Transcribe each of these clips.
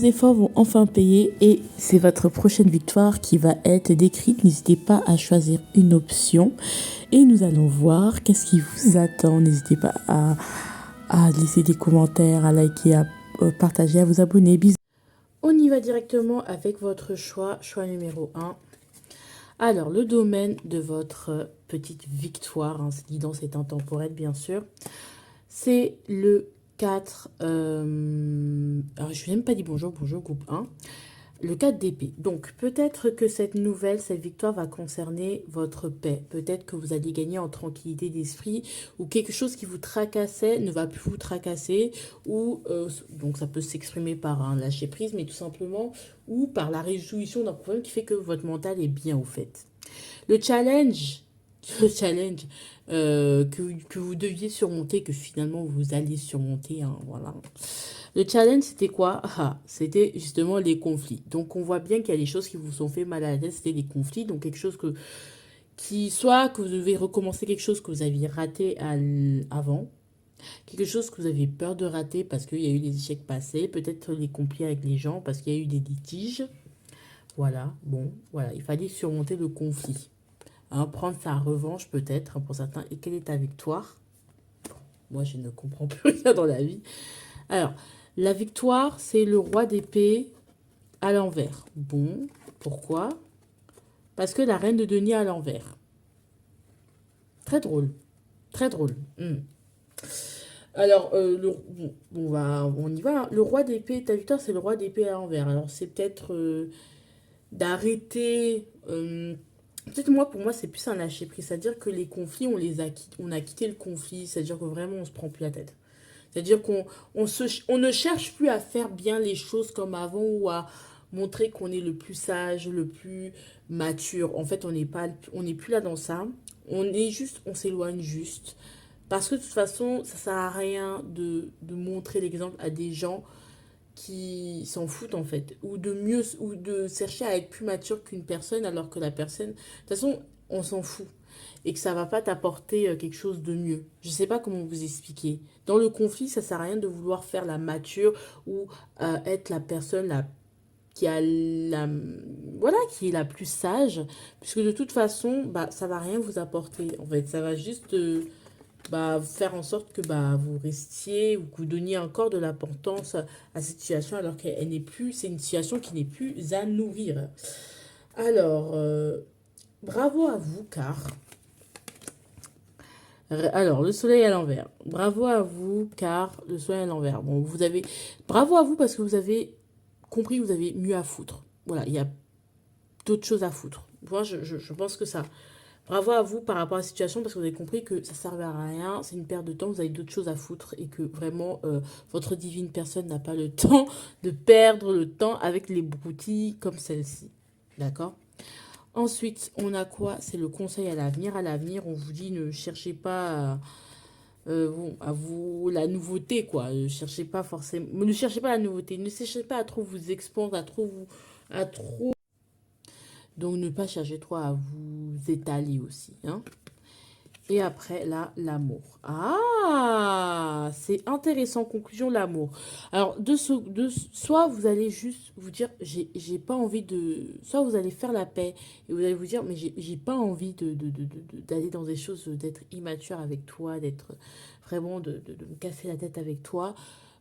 efforts vont enfin payer et c'est votre prochaine victoire qui va être décrite. N'hésitez pas à choisir une option et nous allons voir qu'est-ce qui vous attend. N'hésitez pas à laisser des commentaires, à liker, à partager, à vous abonner. Bisous. On y va directement avec votre choix numéro 1. Alors, le domaine de votre petite victoire, hein, guidance est intemporelle bien sûr, c'est le 4, alors je n'ai même pas dit bonjour groupe 1, le 4 d'épée. Donc peut-être que cette victoire va concerner votre paix. Peut-être que vous allez gagner en tranquillité d'esprit ou quelque chose qui vous tracassait ne va plus vous tracasser ou donc ça peut s'exprimer par un lâcher prise mais tout simplement ou par la résolution d'un problème qui fait que votre mental est bien au fait. Le challenge que vous deviez surmonter, que finalement vous alliez surmonter, hein, voilà. Le challenge, c'était quoi? C'était justement les conflits. Donc, on voit bien qu'il y a des choses qui vous ont fait mal à la tête, c'était des conflits. Donc, quelque chose soit que vous devez recommencer quelque chose que vous aviez raté avant, quelque chose que vous aviez peur de rater parce qu'il y a eu des échecs passés, peut-être les conflits avec les gens parce qu'il y a eu des litiges. Voilà, bon, voilà, il fallait surmonter le conflit. Hein, prendre sa revanche peut-être, hein, pour certains. Et quelle est ta victoire? Moi, je ne comprends plus rien dans la vie. Alors, la victoire, c'est le roi d'épée à l'envers. Bon, pourquoi? Parce que la reine de denier à l'envers. Très drôle. Très drôle. Alors, on y va. Hein. Le roi d'épée, ta victoire, c'est le roi d'épée à l'envers. Alors, c'est peut-être d'arrêter... peut-être pour moi, c'est plus un lâcher prise. C'est-à-dire que les conflits, on a quitté le conflit. C'est-à-dire que vraiment, on se prend plus la tête. C'est-à-dire on ne cherche plus à faire bien les choses comme avant ou à montrer qu'on est le plus sage, le plus mature. En fait, on n'est plus là dans ça. On s'éloigne juste. Parce que de toute façon, ça sert à rien de montrer l'exemple à des gens qui s'en foutent en fait. Ou de chercher à être plus mature qu'une personne alors que la personne... De toute façon, on s'en fout et que ça va pas t'apporter quelque chose de mieux. Je sais pas comment vous expliquer. Dans le conflit, ça sert à rien de vouloir faire la mature ou être la personne qui a qui est la plus sage, puisque de toute façon, ça va rien vous apporter. En fait, ça va juste faire en sorte que vous restiez ou que vous donniez encore de l'importance à cette situation alors qu'elle n'est plus, c'est une situation qui n'est plus à nourrir. Alors, bravo à vous car alors, le soleil à l'envers. Bravo à vous, car le soleil à l'envers. Bon, bravo à vous parce que vous avez compris que vous avez mieux à foutre. Voilà, il y a d'autres choses à foutre. Moi, je pense que ça. Bravo à vous par rapport à la situation parce que vous avez compris que ça ne servait à rien, c'est une perte de temps, vous avez d'autres choses à foutre et que vraiment, votre divine personne n'a pas le temps de perdre le temps avec les broutilles comme celle-ci. D'accord ? Ensuite, on a quoi? C'est le conseil à l'avenir. À l'avenir, on vous dit ne cherchez pas à vous la nouveauté, quoi. Ne cherchez pas forcément. Ne cherchez pas la nouveauté. Ne cherchez pas à trop vous expandre, à trop. Donc, ne pas chercher trop à vous étaler aussi. Hein. Et après, là, l'amour. Ah, c'est intéressant. Conclusion, l'amour. Alors, soit vous allez juste vous dire, j'ai pas envie de... Soit vous allez faire la paix et vous allez vous dire, mais j'ai pas envie d'aller dans des choses, d'être immature avec toi, d'être vraiment, de me casser la tête avec toi.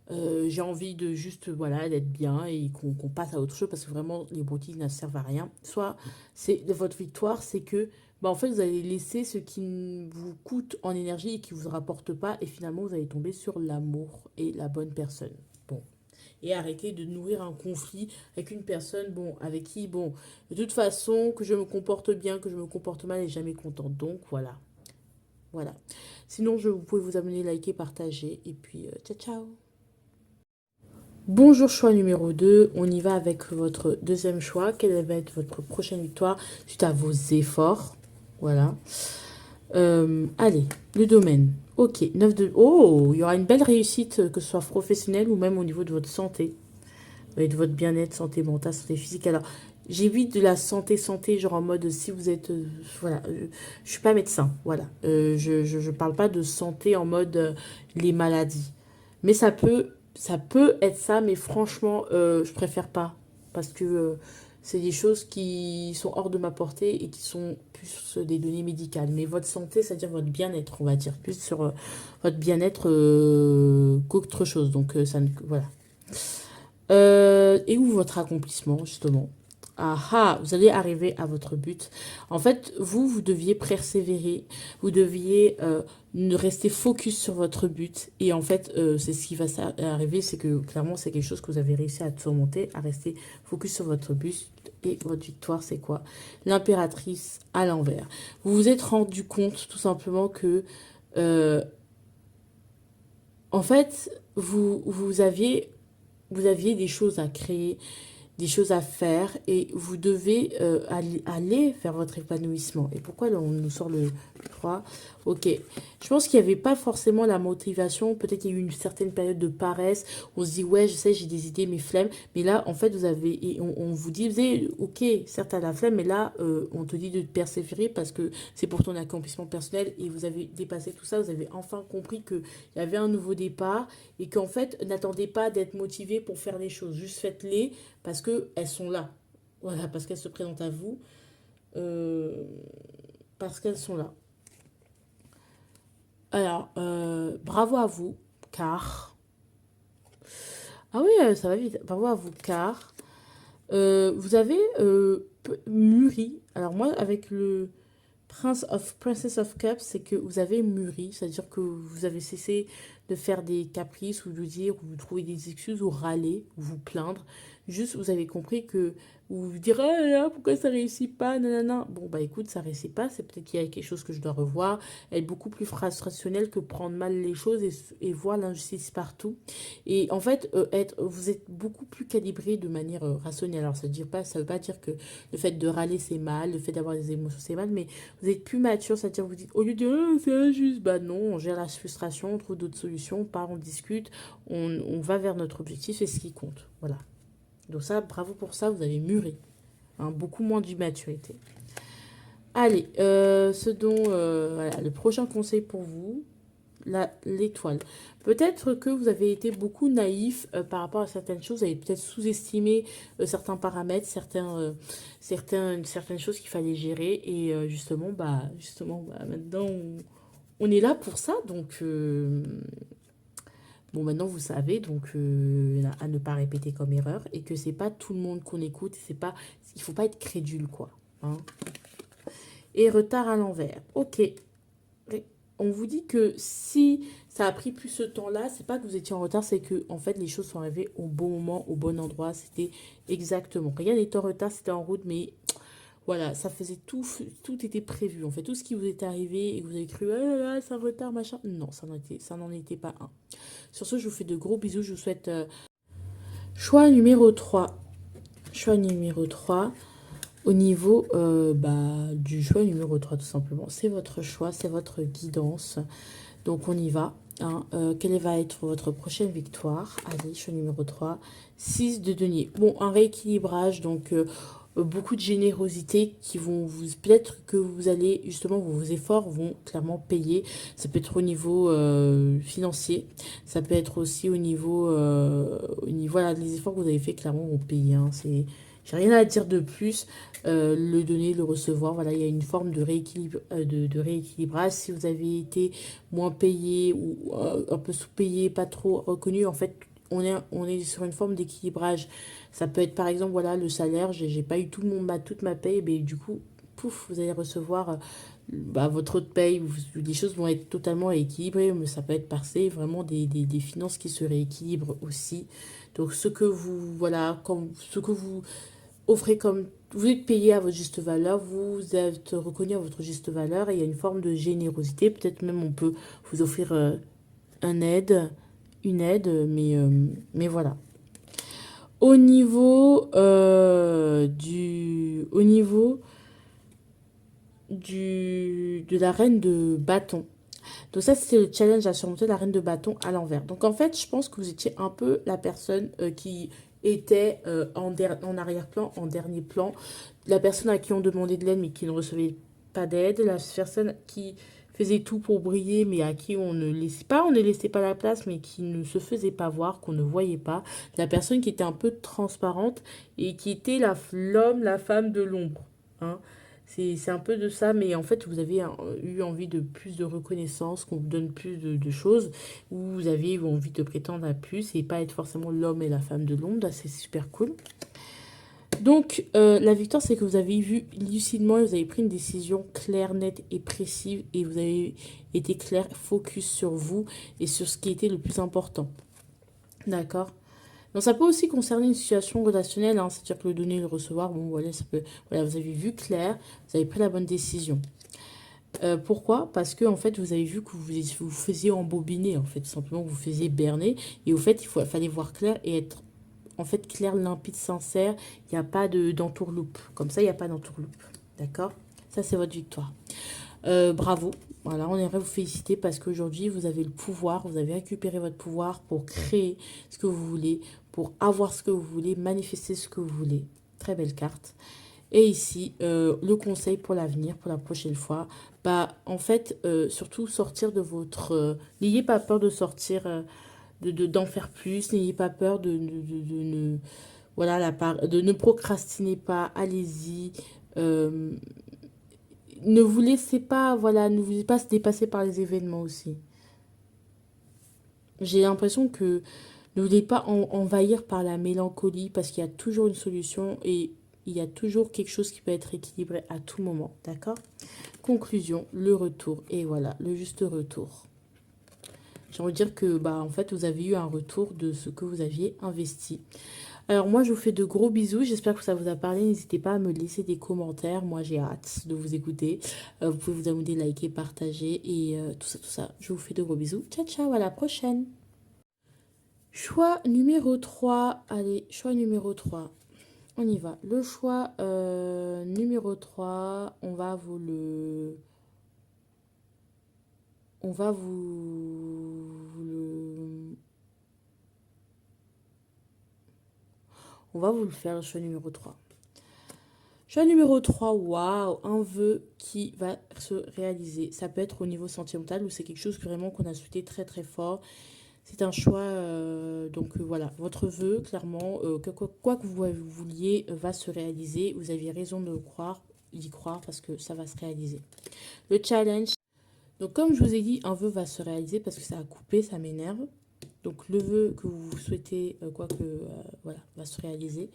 J'ai envie de juste, voilà, d'être bien et qu'on passe à autre chose parce que vraiment, les broutilles ne servent à rien. Soit, votre victoire, c'est que en fait, vous allez laisser ce qui vous coûte en énergie et qui ne vous rapporte pas. Et finalement, vous allez tomber sur l'amour et la bonne personne. Bon. Et arrêter de nourrir un conflit avec une personne, avec qui, de toute façon, que je me comporte bien, que je me comporte mal, elle n'est jamais contente. Donc, voilà. Voilà. Sinon, vous pouvez vous abonner, liker, partager. Et puis, ciao, ciao. Bonjour, choix numéro 2. On y va avec votre deuxième choix. Quelle va être votre prochaine victoire suite à vos efforts? Voilà. Allez, le domaine. Ok, 9 de... Oh, il y aura une belle réussite, que ce soit professionnelle ou même au niveau de votre santé. Et de votre bien-être, santé mentale, santé physique. Alors, j'évite de la santé, genre en mode si vous êtes... voilà, je suis pas médecin, voilà. Je parle pas de santé en mode les maladies. Mais ça peut Ça peut être ça, mais franchement, je préfère pas. Parce que c'est des choses qui sont hors de ma portée et qui sont plus des données médicales. Mais votre santé, c'est-à-dire votre bien-être, on va dire. Plus sur votre bien-être qu'autre chose. Donc, voilà. Et où votre accomplissement, justement? Ah ah, vous allez arriver à votre but. En fait, vous deviez persévérer, vous deviez rester focus sur votre but. Et en fait, c'est ce qui va arriver, c'est que clairement, c'est quelque chose que vous avez réussi à surmonter, à rester focus sur votre but. Et votre victoire, c'est quoi? L'impératrice à l'envers. Vous vous êtes rendu compte tout simplement que, euh, en fait, vous aviez des choses à créer, des choses à faire et vous devez aller vers votre épanouissement. Et pourquoi là, on nous sort le 3? Ok, je pense qu'il n'y avait pas forcément la motivation, peut-être qu'il y a eu une certaine période de paresse, on se dit ouais je sais j'ai des idées mais flemme, mais là en fait vous avez, et on vous dit, ok certes t'as la flemme mais là on te dit de persévérer parce que c'est pour ton accomplissement personnel et vous avez dépassé tout ça, vous avez enfin compris qu'il y avait un nouveau départ et qu'en fait n'attendez pas d'être motivé pour faire les choses, juste faites-les parce qu'elles sont là. Voilà, parce qu'elles se présentent à vous. euh, Parce qu'elles sont là. Alors, bravo à vous, car... Ah oui, ça va vite. Bravo à vous, car vous avez mûri. Alors moi, avec le Princess of Cups, c'est que vous avez mûri. C'est-à-dire que vous avez cessé de faire des caprices ou de dire, ou de trouver des excuses ou râler ou vous plaindre. Juste, vous avez compris que ou vous dire ah là, pourquoi ça réussit pas, nanana. Bon bah écoute, ça réussit pas, c'est peut-être qu'il y a quelque chose que je dois revoir. Être beaucoup plus rationnel que prendre mal les choses et voir l'injustice partout. Et en fait, vous êtes beaucoup plus calibré de manière rationnelle. Alors ça veut pas dire que le fait de râler c'est mal, le fait d'avoir des émotions c'est mal, mais vous êtes plus mature, c'est-à-dire vous dites au lieu de c'est injuste, bah non, on gère la frustration, on trouve d'autres solutions, on part, on discute, on va vers notre objectif et ce qui compte. Voilà. Donc ça, bravo pour ça, vous avez mûri. Hein, beaucoup moins d'immaturité. Allez, voilà, le prochain conseil pour vous, l'étoile. Peut-être que vous avez été beaucoup naïf par rapport à certaines choses, vous avez peut-être sous-estimé certains paramètres, certaines choses qu'il fallait gérer. Et justement, maintenant, on est là pour ça. Donc, bon, maintenant vous savez, donc à ne pas répéter comme erreur et que c'est pas tout le monde qu'on écoute, il faut pas être crédule quoi. Hein. Et retard à l'envers. Ok, on vous dit que si ça a pris plus ce temps-là, c'est pas que vous étiez en retard, c'est que en fait les choses sont arrivées au bon moment, au bon endroit. C'était exactement. Rien n'était en retard, c'était en route, mais voilà, ça faisait tout était prévu. En fait, tout ce qui vous est arrivé et que vous avez cru, ah là là, c'est un retard, machin. Non, ça n'en était pas un. Sur ce, je vous fais de gros bisous. Je vous souhaite choix numéro 3. Choix numéro 3 au niveau du choix numéro 3 tout simplement. C'est votre choix, c'est votre guidance. Donc on y va. Hein. Quelle va être votre prochaine victoire? Allez, choix numéro 3. 6 de denier. Bon, un rééquilibrage, donc beaucoup de générosité qui vont vous... Peut-être que vous allez, justement, vos efforts vont clairement payer. Ça peut être au niveau financier. Ça peut être aussi voilà, les efforts que vous avez fait, clairement, vont payer. Hein. J'ai rien à dire de plus. Le donner, le recevoir, voilà, il y a une forme de rééquilibrage. Si vous avez été moins payé ou un peu sous-payé, pas trop reconnu, en fait, on est sur une forme d'équilibrage. Ça peut être par exemple, voilà, le salaire, j'ai pas eu toute ma paye, mais du coup, pouf, vous allez recevoir votre autre paye, les choses vont être totalement équilibrées, mais ça peut être passé vraiment des finances qui se rééquilibrent aussi. Donc ce que vous offrez comme vous êtes payé à votre juste valeur, vous êtes reconnu à votre juste valeur et il y a une forme de générosité. Peut-être même on peut vous offrir une aide, mais voilà. Au niveau de la reine de bâton. Donc ça, c'est le challenge à surmonter, la reine de bâton à l'envers. Donc en fait, je pense que vous étiez un peu la personne qui était en arrière-plan, en dernier plan. La personne à qui on demandait de l'aide mais qui ne recevait pas d'aide. La personne qui faisait tout pour briller, mais à qui on ne laissait pas la place, mais qui ne se faisait pas voir, qu'on ne voyait pas. La personne qui était un peu transparente et qui était l'homme, la femme de l'ombre. Hein. C'est un peu de ça, mais en fait, vous avez eu envie de plus de reconnaissance, qu'on vous donne plus de choses, ou vous avez eu envie de prétendre à plus et pas être forcément l'homme et la femme de l'ombre. C'est super cool. Donc, la victoire, c'est que vous avez vu lucidement et vous avez pris une décision claire, nette et précise et vous avez été clair, focus sur vous et sur ce qui était le plus important. D'accord? Donc, ça peut aussi concerner une situation relationnelle, hein, c'est-à-dire que le donner et le recevoir, bon, voilà, ça peut, voilà, vous avez vu clair, vous avez pris la bonne décision. Pourquoi? Parce que, en fait, vous avez vu que vous faisiez embobiner, en fait, tout simplement, vous faisiez berner et au fait, fallait voir clair et être en fait clair, limpide, sincère. Il n'y a pas d'entourloupe. Comme ça, il n'y a pas d'entourloupe. D'accord? Ça, c'est votre victoire. Bravo. Voilà, on aimerait vous féliciter parce qu'aujourd'hui, vous avez le pouvoir, vous avez récupéré votre pouvoir pour créer ce que vous voulez, pour avoir ce que vous voulez, manifester ce que vous voulez. Très belle carte. Et ici, le conseil pour l'avenir, pour la prochaine fois, bah, en fait, surtout sortir de votre... N'ayez pas peur de sortir, d'en faire plus, n'ayez pas peur de ne... Voilà, de ne procrastinez pas, allez-y. Euh, ne vous laissez pas, voilà, ne vous laissez pas se dépasser par les événements aussi. J'ai l'impression que ne vous laissez pas envahir par la mélancolie parce qu'il y a toujours une solution et il y a toujours quelque chose qui peut être équilibré à tout moment, d'accord? Conclusion, le retour. Et voilà, le juste retour. J'ai envie de dire que, bah, en fait, vous avez eu un retour de ce que vous aviez investi. Alors moi, je vous fais de gros bisous. J'espère que ça vous a parlé. N'hésitez pas à me laisser des commentaires. Moi, j'ai hâte de vous écouter. Vous pouvez vous abonner, liker, partager et tout ça, tout ça. Je vous fais de gros bisous. Ciao, ciao, à la prochaine. Choix numéro 3. Allez, choix numéro 3. On y va. Le choix numéro 3, on va vous le... On va vous le... On va vous le faire, le choix numéro 3. Choix numéro 3, waouh, un vœu qui va se réaliser. Ça peut être au niveau sentimental ou c'est quelque chose vraiment qu'on a souhaité très très fort. C'est un choix, donc voilà, votre vœu, clairement, quoi que vous vouliez, va se réaliser. Vous aviez raison de croire, d'y croire parce que ça va se réaliser. Le challenge, donc comme je vous ai dit, un vœu va se réaliser parce que ça a coupé, ça m'énerve. Donc le vœu que vous souhaitez, voilà, va se réaliser.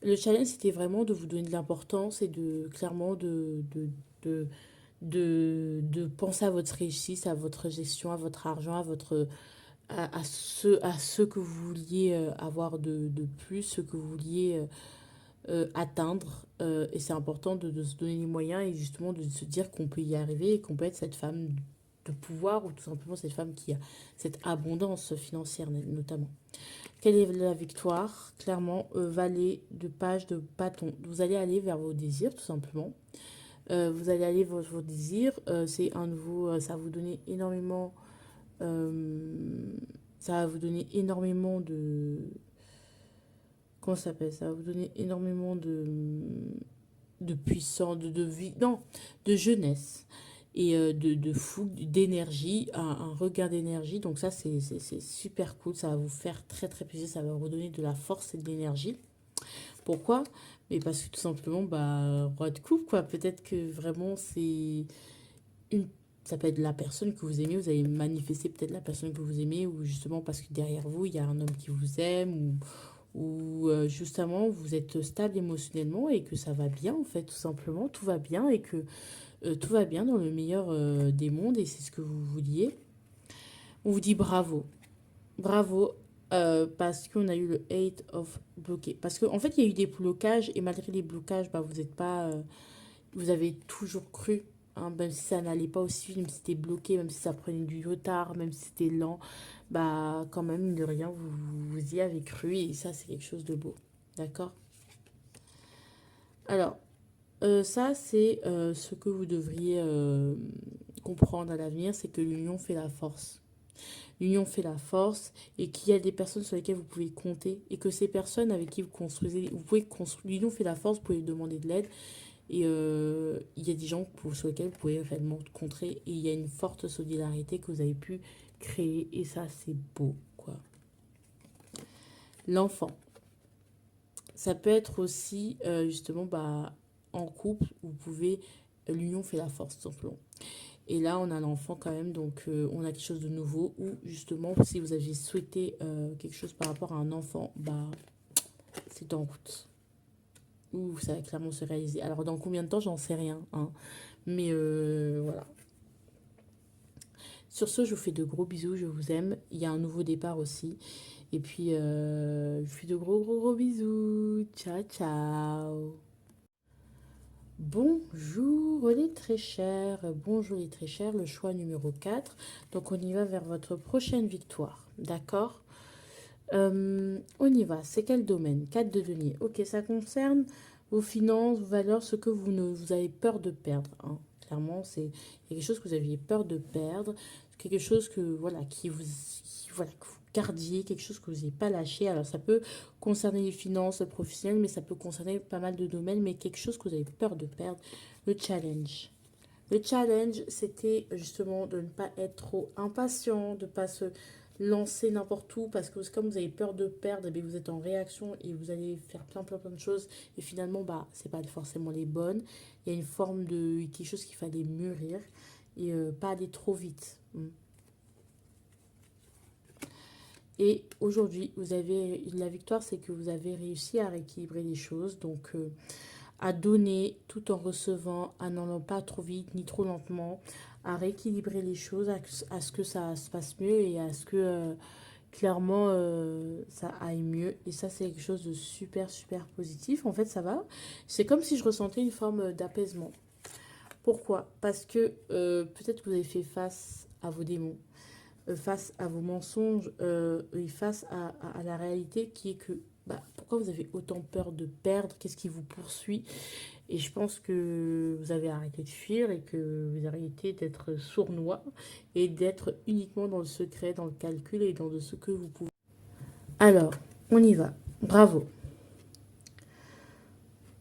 Le challenge, c'était vraiment de vous donner de l'importance et de clairement de, de penser à votre réussite, à votre gestion, à votre argent, à ce que vous vouliez avoir de plus, ce que vous vouliez atteindre. Et c'est important de se donner les moyens et justement de se dire qu'on peut y arriver et qu'on peut être cette femme de pouvoir ou tout simplement cette femme qui a cette abondance financière notamment. Quelle est la victoire? Clairement, valet de page de bâton. Vous allez aller vers vos désirs, tout simplement. Vous allez aller vers vos désirs. C'est un nouveau... ça va vous donner énormément... ça va vous donner énormément de... Comment ça s'appelle? Ça va vous donner énormément de puissance, de vie... Non, de jeunesse. Et de fougue, d'énergie, un regain d'énergie. Donc ça, c'est super cool. Ça va vous faire très très plaisir. Ça va vous redonner de la force et de l'énergie. Pourquoi? Mais parce que tout simplement, bah, roi de coupe, quoi. Peut-être que vraiment, c'est une... Ça peut être la personne que vous aimez. Vous allez manifester peut-être la personne que vous aimez. Ou justement parce que derrière vous, il y a un homme qui vous aime. Ou justement, vous êtes stable émotionnellement et que ça va bien, en fait, tout simplement. Tout va bien et que tout va bien dans le meilleur des mondes et c'est ce que vous vouliez. On vous dit bravo. Bravo parce qu'on a eu le 8 of bloqué. Parce qu'en fait, il y a eu des blocages et malgré les blocages, bah, vous n'êtes pas... vous avez toujours cru, hein, même si ça n'allait pas aussi vite, même si c'était bloqué, même si ça prenait du retard, même si c'était lent, bah quand même, mine de rien, vous y avez cru et ça, c'est quelque chose de beau. D'accord? Alors, ça, c'est ce que vous devriez comprendre à l'avenir, c'est que l'union fait la force. L'union fait la force et qu'il y a des personnes sur lesquelles vous pouvez compter et que ces personnes avec qui vous construisez, vous pouvez construire, l'union fait la force, vous pouvez demander de l'aide Et il y a des gens sur lesquels vous pouvez réellement contrer. Et il y a une forte solidarité que vous avez pu créer. Et ça, c'est beau, quoi. L'enfant. Ça peut être aussi, justement, bah, en couple, vous pouvez... L'union fait la force, tout simplement. Et là, on a l'enfant quand même, donc on a quelque chose de nouveau. Ou justement, si vous aviez souhaité quelque chose par rapport à un enfant, bah, c'est en route. Ou ça va clairement se réaliser. Alors, dans combien de temps, j'en sais rien, hein. Mais voilà. Sur ce, je vous fais de gros bisous, je vous aime. Il y a un nouveau départ aussi. Et puis, je vous fais de gros, gros, gros bisous. Ciao, ciao. Bonjour les très chers, bonjour les très chers, le choix numéro 4. Donc on y va vers votre prochaine victoire, d'accord. On y va, c'est quel domaine? 4 de denier. Ok, ça concerne vos finances, vos valeurs, ce que vous avez peur de perdre, hein. Clairement, c'est quelque chose que vous aviez peur de perdre, quelque chose que, voilà, voilà, que vous gardiez, quelque chose que vous n'avez pas lâché. Alors, ça peut concerner les finances professionnelles, mais ça peut concerner pas mal de domaines, mais quelque chose que vous avez peur de perdre, le challenge. Le challenge, c'était justement de ne pas être trop impatient, de ne pas se lancer n'importe où, parce que comme vous avez peur de perdre, eh vous êtes en réaction et vous allez faire plein, plein, plein de choses. Et finalement, bah, c'est pas forcément les bonnes. Il y a une forme de quelque chose qu'il fallait mûrir et pas aller trop vite. Et aujourd'hui, vous avez la victoire, c'est que vous avez réussi à rééquilibrer les choses. Donc, à donner tout en recevant, à n'en pas trop vite ni trop lentement, à rééquilibrer les choses, à ce que ça se passe mieux et à ce que clairement ça aille mieux. Et ça, c'est quelque chose de super, super positif. En fait, ça va. C'est comme si je ressentais une forme d'apaisement. Pourquoi? Parce que peut-être que vous avez fait face à vos démons, face à vos mensonges et face à la réalité qui est que bah, pourquoi vous avez autant peur de perdre? Qu'est-ce qui vous poursuit? Et je pense que vous avez arrêté de fuir et que vous avez arrêté d'être sournois et d'être uniquement dans le secret, dans le calcul et dans ce que vous pouvez. Alors, on y va. Bravo.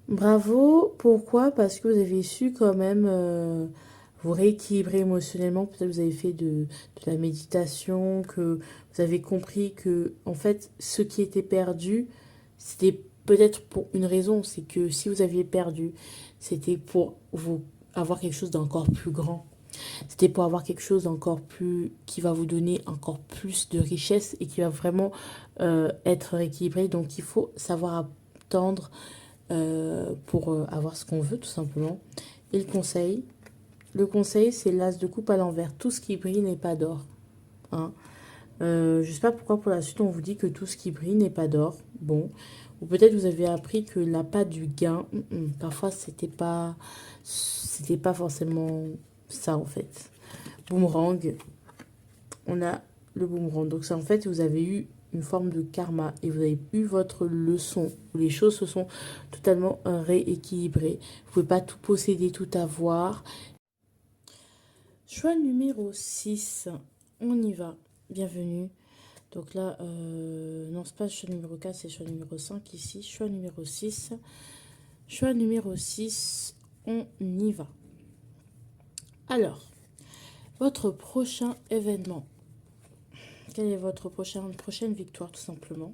Bravo. Pourquoi? Parce que vous avez su quand même vous rééquilibrer émotionnellement. Peut-être que vous avez fait de la méditation, que vous avez compris que, en fait, ce qui était perdu, c'était peut-être pour une raison. C'est que si vous aviez perdu, c'était pour vous avoir quelque chose d'encore plus grand. C'était pour avoir quelque chose d'encore plus, qui va vous donner encore plus de richesse et qui va vraiment être rééquilibré. Donc, il faut savoir attendre pour avoir ce qu'on veut, tout simplement. Et le conseil, c'est l'as de coupe à l'envers. Tout ce qui brille n'est pas d'or, hein. Je ne sais pas pourquoi pour la suite on vous dit que tout ce qui brille n'est pas d'or. Bon, ou peut-être vous avez appris que l'appât du gain, parfois c'était pas forcément ça en fait. Boomerang, on a le boomerang. Donc ça en fait vous avez eu une forme de karma et vous avez eu votre leçon où les choses se sont totalement rééquilibrées. Vous pouvez pas tout posséder, tout avoir. Choix numéro 6. On y va. Bienvenue. Donc là, non, c'est pas choix numéro 4, c'est choix numéro 5 ici. Choix numéro 6. Choix numéro 6, on y va. Alors, votre prochain événement. Quelle est votre prochaine victoire, tout simplement?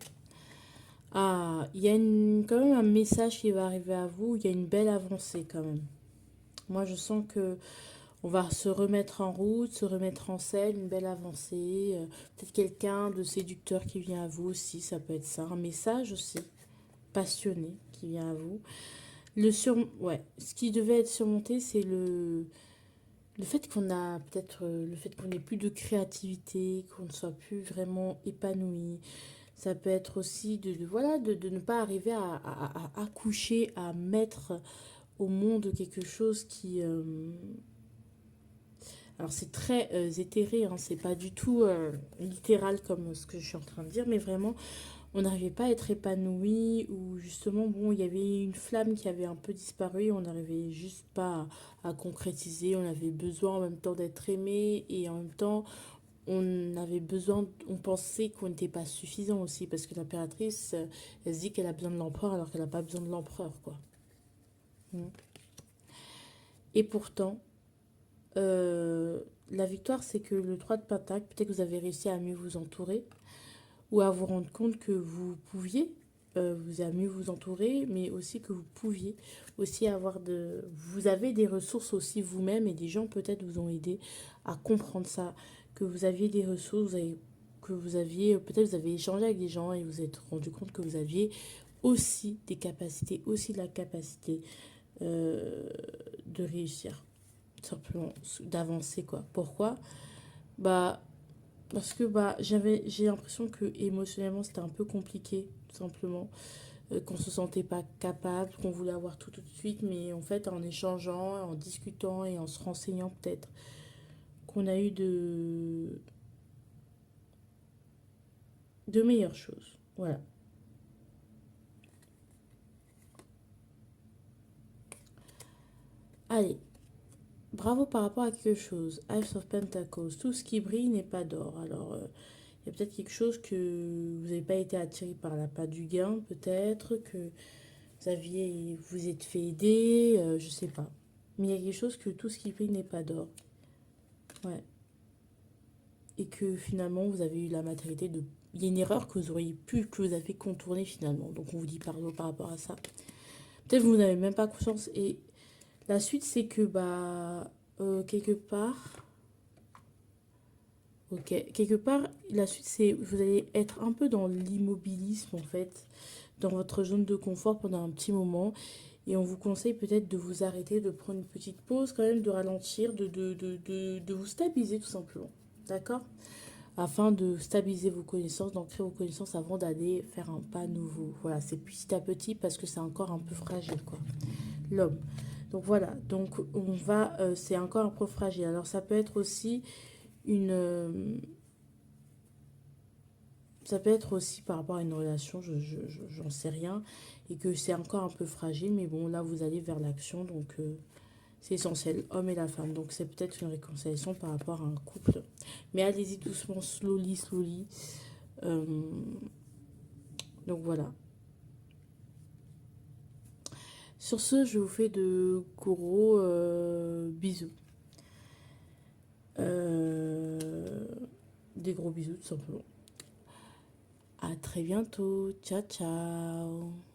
Ah, il y a quand même un message qui va arriver à vous. Il y a une belle avancée quand même. Moi, je sens que on va se remettre en route, se remettre en selle, une belle avancée. Peut-être quelqu'un de séducteur qui vient à vous aussi, ça peut être ça. Un message aussi, passionné, qui vient à vous. Ouais, ce qui devait être surmonté, c'est le fait qu'on a peut-être le fait qu'on n'ait plus de créativité, qu'on ne soit plus vraiment épanoui. Ça peut être aussi voilà, de ne pas arriver à accoucher, à mettre au monde quelque chose qui... alors c'est très éthéré, hein, c'est pas du tout littéral comme ce que je suis en train de dire, mais vraiment on n'arrivait pas à être épanoui ou justement bon il y avait une flamme qui avait un peu disparu, on n'arrivait juste pas à concrétiser, on avait besoin en même temps d'être aimé et en même temps on avait besoin, on pensait qu'on n'était pas suffisant aussi parce que l'impératrice elle se dit qu'elle a besoin de l'empereur alors qu'elle n'a pas besoin de l'empereur quoi. Mm. Et pourtant, la victoire, c'est que le 3 de Pentacle, peut-être que vous avez réussi à mieux vous entourer ou à vous rendre compte que vous pouviez, vous avez mieux vous entourer, mais aussi que vous pouviez aussi avoir de... Vous avez des ressources aussi vous-même et des gens peut-être vous ont aidé à comprendre ça, que vous aviez des ressources, que vous aviez, peut-être vous avez échangé avec des gens et vous êtes rendu compte que vous aviez aussi des capacités, aussi la capacité euh, de réussir, tout simplement, d'avancer quoi. Pourquoi? Bah, parce que j'ai l'impression que émotionnellement c'était un peu compliqué, tout simplement, qu'on se sentait pas capable, qu'on voulait avoir tout de suite, mais en fait en échangeant, en discutant et en se renseignant peut-être, qu'on a eu de meilleures choses. Voilà. Allez, bravo par rapport à quelque chose. Ice of Pentacles, tout ce qui brille n'est pas d'or. Alors, il y a peut-être quelque chose que vous n'avez pas été attiré par la l'appât du gain, peut-être que vous êtes fait aider, je sais pas. Mais il y a quelque chose que tout ce qui brille n'est pas d'or. Ouais. Et que finalement, vous avez eu la matérialité de... Il y a une erreur que vous auriez pu, que vous avez contournée finalement. Donc on vous dit pardon par rapport à ça. Peut-être que vous n'avez même pas conscience. Et la suite, c'est que, quelque part... Ok, quelque part, la suite, c'est vous allez être un peu dans l'immobilisme en fait, dans votre zone de confort pendant un petit moment. Et on vous conseille peut-être de vous arrêter, de prendre une petite pause quand même, de ralentir, de vous stabiliser tout simplement. D'accord? Afin de stabiliser vos connaissances, d'ancrer vos connaissances avant d'aller faire un pas nouveau. Voilà, c'est petit à petit parce que c'est encore un peu fragile, quoi. L'homme. Donc voilà, donc c'est encore un peu fragile. Alors ça peut être aussi une... ça peut être aussi par rapport à une relation, j'en sais rien, et que c'est encore un peu fragile, mais bon, là, vous allez vers l'action, donc c'est essentiel, homme et la femme. Donc c'est peut-être une réconciliation par rapport à un couple. Mais allez-y doucement, slowly, slowly. Euh, donc voilà. Sur ce, je vous fais de gros bisous. Euh, des gros bisous, tout simplement. À très bientôt. Ciao, ciao.